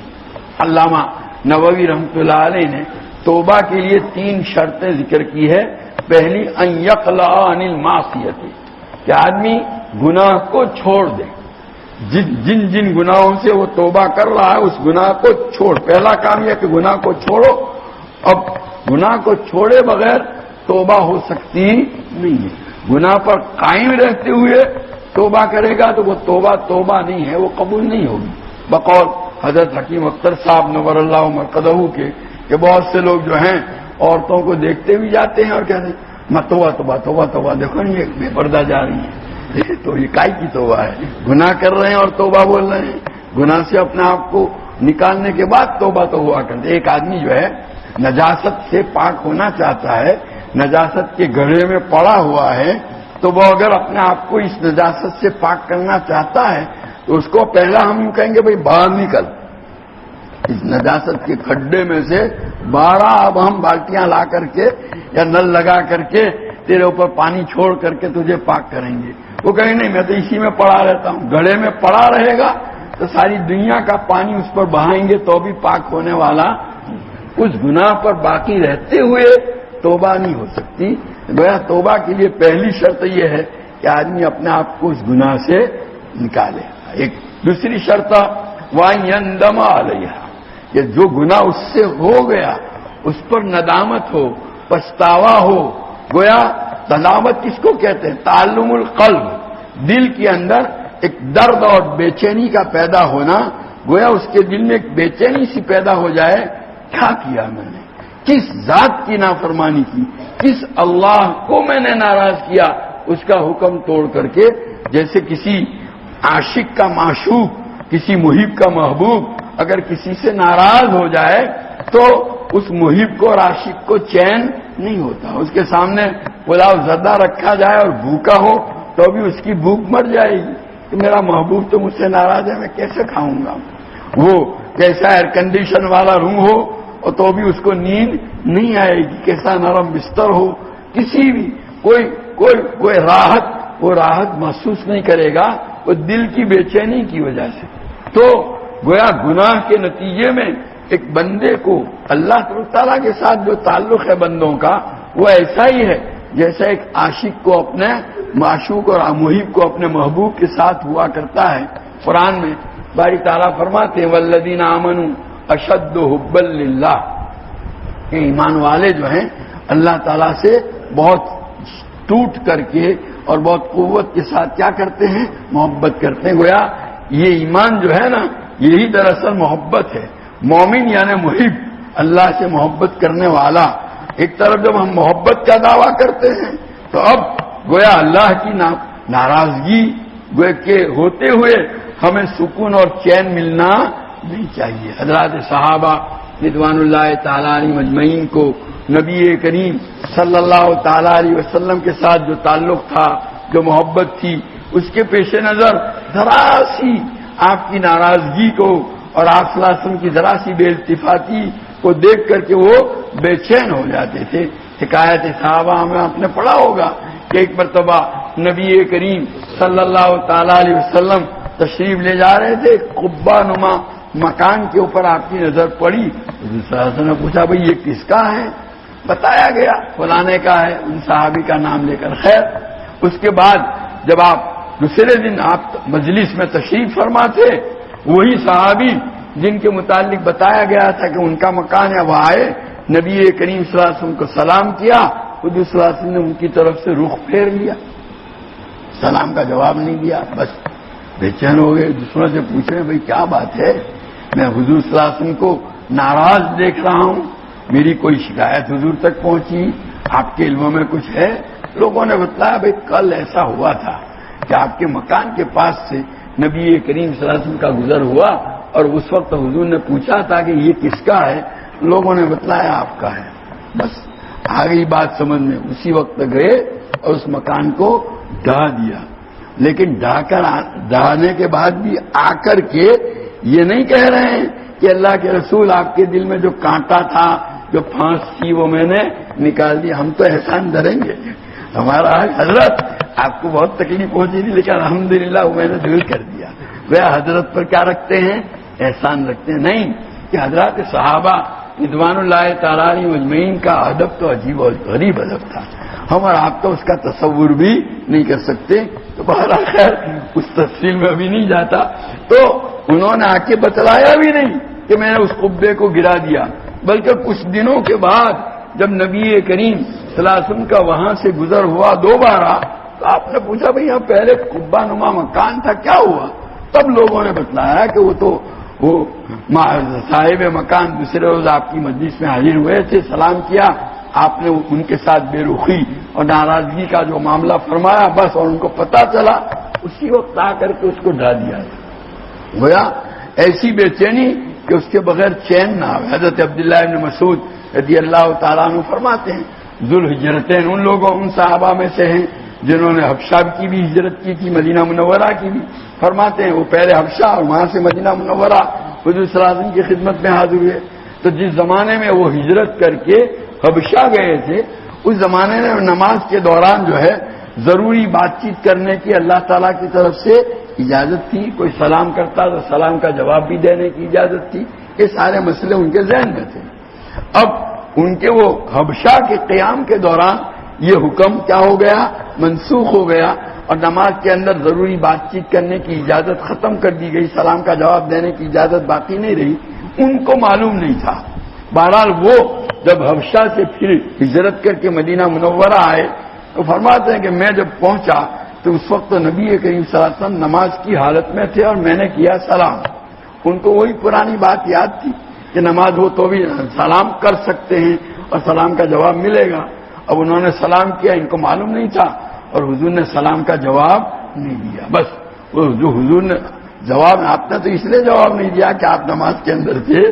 علامہ نووی رحمۃ اللہ علیہ نے توبہ کے لیے 3 شرطیں ذکر کی ہے. پہلی ان یقلع عن المعصیت, کہ آدمی گناہ کو چھوڑ دے. جن جن گناہوں سے وہ توبہ کر رہا ہے اس گناہ کو چھوڑ. پہلا کام یہ کہ گناہ کو چھوڑو. اب گناہ کو چھوڑے بغیر توبہ ہو سکتی نہیں ہے. گناہ پر قائم رہتے ہوئے توبہ کرے گا تو وہ توبہ نہیں ہے, وہ قبول نہیں ہوگی. بقول حضرت حکیم اختر صاحب نور اللہ مرقدہ کے کہ بہت سے لوگ جو ہیں عورتوں کو دیکھتے بھی جاتے ہیں اور کہتے ہیں میں توبہ دیکھو یہ بے پردہ جا رہی ہے. تو یہ کائی کی توبہ ہے؟ گناہ کر رہے ہیں اور توبہ بول رہے ہیں. گناہ سے اپنے آپ کو نکالنے کے بعد توبہ تو ہوا کرتے. ایک آدمی جو ہے نجاست سے پاک ہونا چاہتا ہے, نجاست کے گڑھے میں پڑا ہوا ہے, تو وہ اگر اپنے آپ کو اس نجاست سے پاک کرنا چاہتا ہے تو اس کو پہلا ہم کہیں گے بھائی باہر نکل, اس نجاست کے کھڈے میں سے 12 اب ہم بالٹیاں لا کر کے یا نل لگا کر کے تیرے اوپر پانی چھوڑ کر کے تجھے پاک کریں گے. وہ کہیں نہیں میں تو اسی میں پڑا رہتا ہوں. گڑھے میں پڑا رہے گا تو ساری دنیا کا پانی اس پر بہائیں گے تو بھی پاک ہونے والا. اس گناہ پر باقی رہتے ہوئے توبہ نہیں ہو سکتی. گویا توبہ کے لیے پہلی شرط یہ ہے کہ آدمی اپنے آپ کو اس گناہ سے نکالے. ایک دوسری شرط وَيَنْدَمَ عَلَيْهَا, کہ جو گناہ اس سے ہو گیا اس پر ندامت ہو, پچھتاوا ہو. گویا ندامت کس کو کہتے ہیں؟ تعلم القلب, دل کے اندر ایک درد اور بے چینی کا پیدا ہونا. گویا اس کے دل میں ایک بے چینی سی پیدا ہو جائے, کیا کیا میں نے, کس ذات کی نافرمانی کی, کس اللہ کو میں نے ناراض کیا, اس کا حکم توڑ کر کے. جیسے کسی عاشق کا معشوق, کسی محب کا محبوب اگر کسی سے ناراض ہو جائے تو اس محب کو اور عاشق کو چین نہیں ہوتا. اس کے سامنے پلاؤ زردہ رکھا جائے اور بھوکا ہو تو بھی اس کی بھوک مر جائے گی کہ میرا محبوب تو مجھ سے ناراض ہے, میں کیسے کھاؤں گا. وہ کیسا ایئر کنڈیشن والا روم ہو اور تو بھی اس کو نیند نہیں آئے گی, کیسا نرم بستر ہو, کسی بھی کوئی راحت, وہ راحت محسوس نہیں کرے گا, وہ دل کی بے چینی کی وجہ سے. تو گویا گناہ کے نتیجے میں ایک بندے کو اللہ تعالیٰ کے ساتھ جو تعلق ہے بندوں کا وہ ایسا ہی ہے جیسا ایک عاشق کو اپنے معشوق اور محب کو اپنے محبوب کے ساتھ ہوا کرتا ہے. قرآن میں باری تعالیٰ فرماتے ہیں والذین آمنوا اشد حبا للہ, کہ ایمان والے جو ہیں اللہ تعالیٰ سے بہت ٹوٹ کر کے اور بہت قوت کے ساتھ کیا کرتے ہیں؟ محبت کرتے ہیں. گویا یہ ایمان جو ہے نا یہی دراصل محبت ہے. مومن یعنی محب, اللہ سے محبت کرنے والا. ایک طرف جب ہم محبت کا دعویٰ کرتے ہیں تو اب گویا اللہ کی ناراضگی گویا کے ہوتے ہوئے ہمیں سکون اور چین ملنا نہیں چاہیے. حضرات صحابہ رضوان اللہ تعالیٰ علیہ مجمعین کو نبی کریم صلی اللہ تعالیٰ علیہ وسلم کے ساتھ جو تعلق تھا, جو محبت تھی, اس کے پیش نظر ذرا سی آپ کی ناراضگی کو اور آپ صلی اللہ علیہ وسلم کی ذرا سی بے التفاتی کو دیکھ کر کے وہ بے چین ہو جاتے تھے. حکایت صحابہ میں آپ نے پڑھا ہوگا کہ ایک مرتبہ نبی کریم صلی اللہ تعالیٰ علیہ وسلم تشریف لے جا رہے تھے, قبہ نما مکان کے اوپر آپ کی نظر پڑی. صلی اللہ علیہ وسلم نے پوچھا بھئی یہ کس کا ہے؟ بتایا گیا فلانے کا ہے, ان صحابی کا نام لے کر. خیر اس کے بعد جب آپ دوسرے دن آپ مجلس میں تشریف فرما تھے, وہی صحابی جن کے متعلق بتایا گیا تھا کہ ان کا مکان ہے وہ آئے, نبی کریم صلی اللہ علیہ وسلم کو سلام کیا, حضور صلی اللہ علیہ وسلم نے ان کی طرف سے رخ پھیر لیا, سلام کا جواب نہیں دیا. بس بے چین ہو گئے, دوسروں سے پوچھ رہے بھائی کیا بات ہے, میں حضور صلی اللہ علیہ وسلم کو ناراض دیکھ رہا ہوں, میری کوئی شکایت حضور تک پہنچی, آپ کے علموں میں کچھ ہے؟ لوگوں نے بتایا بھائی کل ایسا ہوا تھا کہ آپ کے مکان کے پاس سے نبی کریم صلی اللہ علیہ وسلم کا گزر ہوا اور اس وقت حضور نے پوچھا تھا کہ یہ کس کا ہے؟ لوگوں نے بتلایا آپ کا ہے. بس آ گئی بات سمجھ میں. اسی وقت گئے اور اس مکان کو ڈھا دیا. لیکن ڈھانے کے بعد بھی آ کر کے یہ نہیں کہہ رہے ہیں کہ اللہ کے رسول آپ کے دل میں جو کانٹا تھا, جو پھانس تھی, وہ میں نے نکال دی. ہم تو احسان دھریں گے, ہمارا حضرت آپ کو بہت تکلیف پہنچی تھی لیکن الحمدللہ وہ میں نے دور کر دیا. وہ حضرت پر کیا رکھتے ہیں؟ احسان رکھتے ہیں. نہیں کہ حضرات صحابہ رضوان اللہ تعالی علیہم اجمعین کا ادب تو عجیب اور غریب ادب تھا. ہم اور آپ تو اس کا تصور بھی نہیں کر سکتے. تو بہرحال خیر اس تفصیل میں ابھی نہیں جاتا. تو انہوں نے آ کے بتلایا بھی نہیں کہ میں نے اس قبے کو گرا دیا, بلکہ کچھ دنوں کے بعد جب نبی کریم صلی اللہ علیہ وسلم کا وہاں سے گزر ہوا دوبارہ, تو آپ نے پوچھا بھئی یہاں پہلے قبہ نما مکان تھا, کیا ہوا؟ تب لوگوں نے بتلایا کہ وہ صاحب مکان دوسرے روز آپ کی مجلس میں حاضر ہوئے تھے, سلام کیا آپ نے, ان کے ساتھ بے رخی اور ناراضگی کا جو معاملہ فرمایا بس, اور ان کو پتا چلا اسی وقت آ کر کے اس کو ڈھا دیا. گویا ایسی بے چینی کہ اس کے بغیر چین نہ آئے. حضرت عبداللہ ابن مسعود رضی اللہ تعالیٰ عنہ فرماتے ہیں ذوالحجرتین ان لوگوں ان صحابہ میں سے ہیں جنہوں نے حبشہ کی بھی ہجرت کی تھی, مدینہ منورہ کی بھی. فرماتے ہیں وہ پہلے حبشہ اور وہاں سے مدینہ منورہ حضور صلی اللہ علیہ وسلم کی خدمت میں حاضر ہوئے. تو جس زمانے میں وہ ہجرت کر کے حبشہ گئے تھے, اس زمانے میں نماز کے دوران جو ہے ضروری بات چیت کرنے کی اللہ تعالیٰ کی طرف سے اجازت تھی. کوئی سلام کرتا تو سلام کا جواب بھی دینے کی اجازت تھی. یہ سارے مسئلے ان کے ذہن میں تھے. اب ان کے وہ حبشہ کے قیام کے دوران یہ حکم کیا ہو گیا؟ منسوخ ہو گیا, اور نماز کے اندر ضروری بات چیت کرنے کی اجازت ختم کر دی گئی. سلام کا جواب دینے کی اجازت باقی نہیں رہی. ان کو معلوم نہیں تھا. بہرحال وہ جب حبشہ سے پھر ہجرت کر کے مدینہ منورہ آئے تو فرماتے ہیں کہ میں جب پہنچا تو اس وقت نبی کریم صلی اللہ علیہ وسلم نماز کی حالت میں تھے اور میں نے کیا سلام. ان کو وہی پرانی بات یاد تھی کہ نماز ہو تو بھی سلام کر سکتے ہیں اور سلام کا جواب ملے گا. اب انہوں نے سلام کیا, ان کو معلوم نہیں تھا, اور حضور نے سلام کا جواب نہیں دیا. بس وہ جو حضور نے جواب, آپ نے تو اس لیے جواب نہیں دیا کہ آپ نماز کے اندر تھے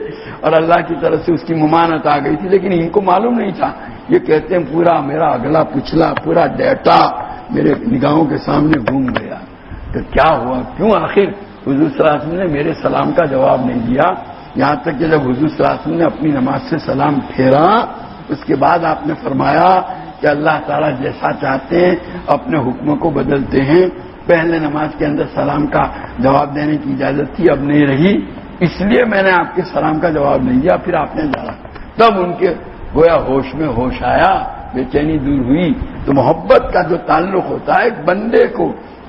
اور اللہ کی طرف سے اس کی ممانت آ گئی تھی, لیکن ان کو معلوم نہیں تھا. یہ کہتے ہیں پورا میرا اگلا پچھلا پورا ڈیٹا میرے نگاہوں کے سامنے گھوم گیا. تو کیا ہوا, کیوں آخر حضور صلی اللہ علیہ وسلم نے میرے سلام کا جواب نہیں دیا؟ یہاں تک کہ جب حضور صلی اللہ علیہ وسلم نے اپنی نماز سے سلام پھیرا, اس کے بعد آپ نے فرمایا کہ اللہ تعالیٰ جیسا چاہتے ہیں اپنے حکموں کو بدلتے ہیں. پہلے نماز کے اندر سلام کا جواب دینے کی اجازت تھی, اب نہیں رہی, اس لیے میں نے آپ کے سلام کا جواب نہیں دیا. پھر آپ نے ڈالا, تب ان کے گویا ہوش میں ہوش آیا, بے چینی دور ہوئی. تو محبت کا جو تعلق ہوتا ہے ایک بندے کو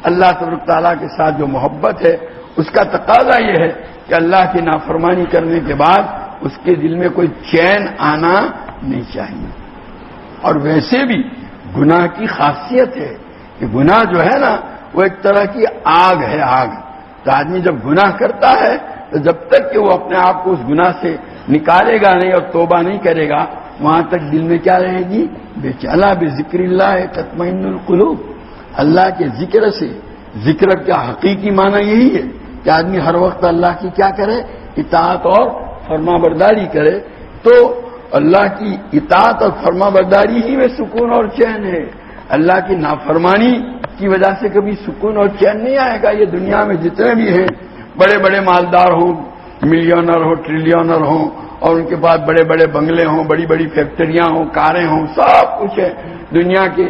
اللہ تبارک تعالیٰ کے ساتھ جو محبت ہے, اس کا تقاضا یہ ہے کہ اللہ کی نافرمانی کرنے کے بعد اس کے دل میں کوئی چین آنا نہیں چاہیے. اور ویسے بھی گناہ کی خاصیت ہے کہ گناہ جو ہے نا وہ ایک طرح کی آگ ہے, آگ. تو آدمی جب گناہ کرتا ہے تو جب تک کہ وہ اپنے آپ کو اس گناہ سے نکالے گا نہیں اور توبہ نہیں کرے گا, وہاں تک دل میں کیا رہے گی؟ بے چین. بذکر اللہ تطمئن القلوب, اللہ کے ذکر سے. ذکر کا حقیقی معنی یہی ہے کہ آدمی ہر وقت اللہ کی کیا کرے؟ اطاعت اور فرما برداری کرے. تو اللہ کی اطاعت اور فرما برداری ہی میں سکون اور چین ہے. اللہ کی نافرمانی کی وجہ سے کبھی سکون اور چین نہیں آئے گا. یہ دنیا میں جتنے بھی ہیں, بڑے بڑے مالدار ہوں, ملینر ہوں, ٹریلینر ہوں, اور ان کے پاس بڑے بڑے بنگلے ہوں, بڑی بڑی فیکٹریاں ہوں, کاریں ہوں, سب کچھ ہے دنیا کے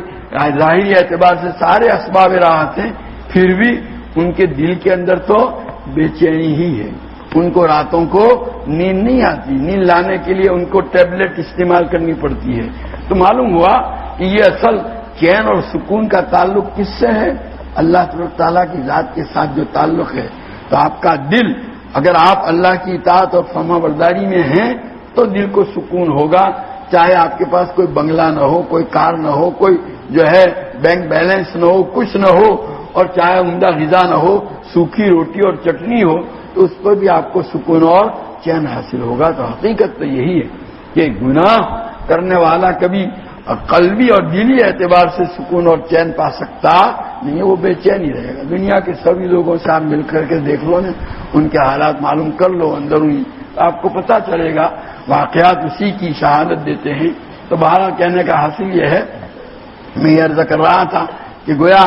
ظاہری اعتبار سے سارے اسباب راحت ہیں, پھر بھی ان کے دل کے اندر تو بے چینی ہی ہے. ان کو راتوں کو نیند نہیں آتی. نیند لانے کے لیے ان کو ٹیبلٹ استعمال کرنی پڑتی ہے. تو معلوم ہوا کہ یہ اصل چین اور سکون کا تعلق کس سے ہے؟ اللہ تعالیٰ کی ذات کے ساتھ جو تعلق ہے. تو آپ کا دل, اگر آپ اللہ کی اطاعت اور فرما برداری میں ہیں تو دل کو سکون ہوگا, چاہے آپ کے پاس کوئی بنگلہ نہ ہو, کوئی کار نہ ہو, کوئی جو ہے بینک بیلنس نہ ہو, کچھ نہ ہو, اور چاہے عمدہ غذا نہ ہو, سوکھی روٹی اور چٹنی ہو, تو اس پر بھی آپ کو سکون اور چین حاصل ہوگا. تو حقیقت تو یہی ہے کہ گناہ کرنے والا کبھی قلبی اور دلی اعتبار سے سکون اور چین پا سکتا نہیں ہے, وہ بے چین ہی رہے گا. دنیا کے سبھی لوگوں سے آپ مل کر کے دیکھ لو نا, ان کے حالات معلوم کر لو, اندرونی آپ کو پتہ چلے گا، واقعات اسی کی شہادت دیتے ہیں۔ تو بہرحال کہنے کا حاصل یہ ہے، میں یہ عرض کر رہا تھا کہ گویا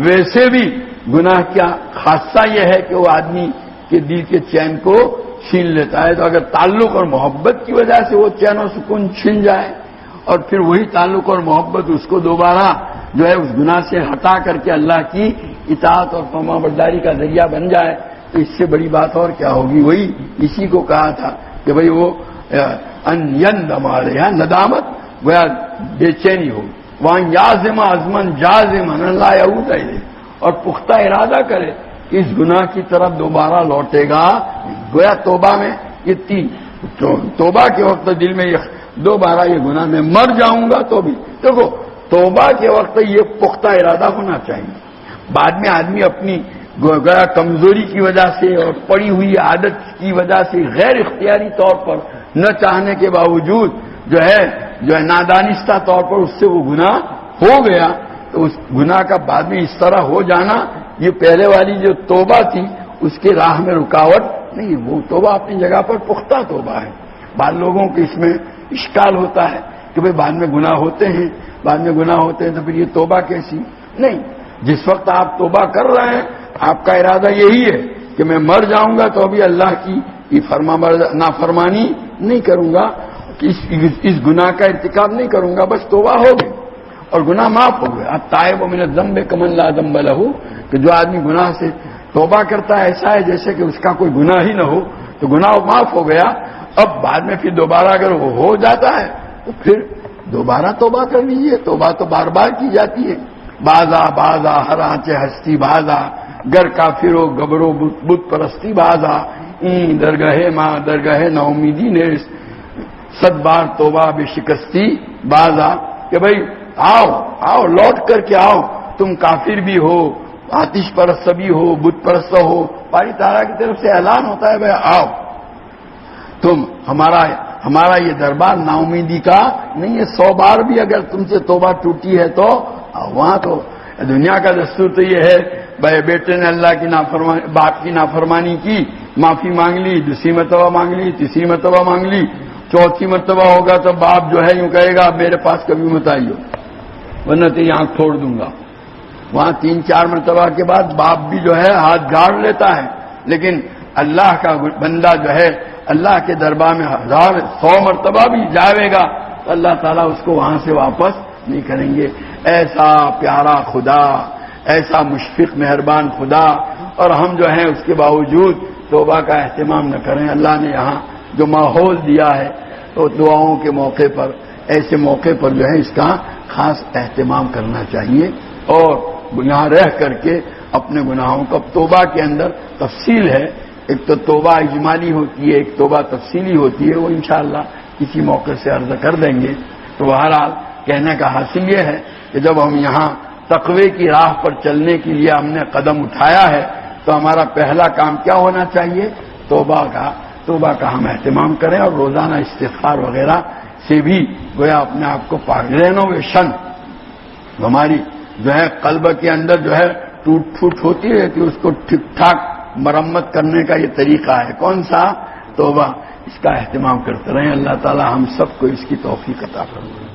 ویسے بھی گناہ کیا خاصہ یہ ہے کہ وہ آدمی کے دل کے چین کو چھین لیتا ہے۔ تو اگر تعلق اور محبت کی وجہ سے وہ چین و سکون چھن جائے اور پھر وہی تعلق اور محبت اس کو دوبارہ جو ہے اس گناہ سے ہٹا کر کے اللہ کی اطاعت اور فرمانبرداری کا ذریعہ بن جائے، تو اس سے بڑی بات اور کیا ہوگی۔ وہی اسی کو کہا تھا کہ بھئی وہ ان یندم علیہا، ندامت گویا بے چینی ہو، وہاں یازم ازمن جازمن اللہ یعود الیہ، اور پختہ ارادہ کرے کہ اس گناہ کی طرف دوبارہ لوٹے گا۔ گویا توبہ میں یہ تین، توبہ کے وقت دل میں یہ دوبارہ یہ گناہ میں مر جاؤں گا تو بھی، دیکھو توبہ کے وقت یہ پختہ ارادہ ہونا چاہیے۔ بعد میں آدمی اپنی گویا کمزوری کی وجہ سے اور پڑی ہوئی عادت کی وجہ سے غیر اختیاری طور پر نہ چاہنے کے باوجود جو ہے نادانستہ طور پر اس سے وہ گناہ ہو گیا، تو اس گناہ کا بعد میں اس طرح ہو جانا، یہ پہلے والی جو توبہ تھی اس کے راہ میں رکاوٹ نہیں، وہ توبہ اپنی جگہ پر پختہ توبہ ہے۔ بعض لوگوں کے اس میں اشکال ہوتا ہے کہ بھئی بعد میں گناہ ہوتے ہیں، بعد میں گناہ ہوتے ہیں تو پھر یہ توبہ کیسی؟ نہیں، جس وقت آپ توبہ کر رہے ہیں آپ کا ارادہ یہی ہے کہ میں مر جاؤں گا تو ابھی اللہ کی نافرمانی نہیں کروں گا، اس گناہ کا ارتکاب نہیں کروں گا، بس توبہ ہو گئی اور گناہ معاف ہو گئے۔ اب تائب من الذنب کمن لا ذنب لہ، کہ جو آدمی گناہ سے توبہ کرتا ہے ایسا ہے جیسے کہ اس کا کوئی گناہ ہی نہ ہو، تو گناہ معاف ہو گیا۔ اب بعد میں پھر دوبارہ اگر وہ ہو جاتا ہے تو پھر دوبارہ توبہ کر لیجیے، توبہ تو بار بار کی جاتی ہے۔ بازا بازا ہر آنچے ہستی بازا، گر کافرو گبرو بت پرستی بازا، این درگاہ ماں درگاہ نا امیدی نے 100 بار توبہ بے شکستی بازا، کہ بھئی آؤ لوٹ کر کے آؤ، تم کافر بھی ہو، آتش پرست بھی ہو، بت پرست ہو، باری تعالیٰ کی طرف سے اعلان ہوتا ہے بھئی آؤ، تم ہمارا یہ دربار نا امیدی کا نہیں ہے۔ 100 بار بھی اگر تم سے توبہ ٹوٹی ہے تو وہاں تو دنیا کا دستور تو یہ ہے بھائی بیٹے نے اللہ کی نافرمانی، باپ کی نافرمانی کی، معافی مانگ لی، دوسری مرتبہ مانگ لی، تیسری مرتبہ مانگ لی، چوتھی مرتبہ ہوگا تو باپ جو ہے یوں کہے گا میرے پاس کبھی مت آئیو ورنہ تیری آنکھ پھوڑ دوں گا۔ وہاں 3-4 مرتبہ کے بعد باپ بھی جو ہے ہاتھ جھاڑ لیتا ہے، لیکن اللہ کا بندہ جو ہے اللہ کے دربار میں 100 مرتبہ بھی جاوے گا تو اللہ تعالیٰ اس کو وہاں سے واپس نہیں کریں گے۔ ایسا پیارا خدا، ایسا مشفق مہربان خدا، اور ہم جو ہیں اس کے باوجود توبہ کا اہتمام نہ کریں۔ اللہ نے یہاں جو ماحول دیا ہے تو دعاؤں کے موقع پر، ایسے موقع پر جو ہے اس کا خاص اہتمام کرنا چاہیے، اور یہاں رہ کر کے اپنے گناہوں کا توبہ کے اندر تفصیل ہے، ایک تو توبہ اجمالی ہوتی ہے، ایک توبہ تفصیلی ہوتی ہے، وہ انشاءاللہ کسی موقع سے عرض کر دیں گے۔ تو بہرحال کہنے کا حاصل یہ ہے کہ جب ہم یہاں تقوی کی راہ پر چلنے کے لیے ہم نے قدم اٹھایا ہے تو ہمارا پہلا کام کیا ہونا چاہیے؟ توبہ کا ہم اہتمام کریں، اور روزانہ استغفار وغیرہ سے بھی گویا اپنے آپ کو پاک رینوویشن، ہماری جو ہے قلب کے اندر جو ہے ٹوٹ پھوٹ ہوتی رہتی ہے، اس کو ٹھیک ٹھاک مرمت کرنے کا یہ طریقہ ہے۔ کون سا؟ توبہ۔ اس کا اہتمام کرتے رہیں، اللہ تعالی ہم سب کو اس کی توفیق عطا فرمائے۔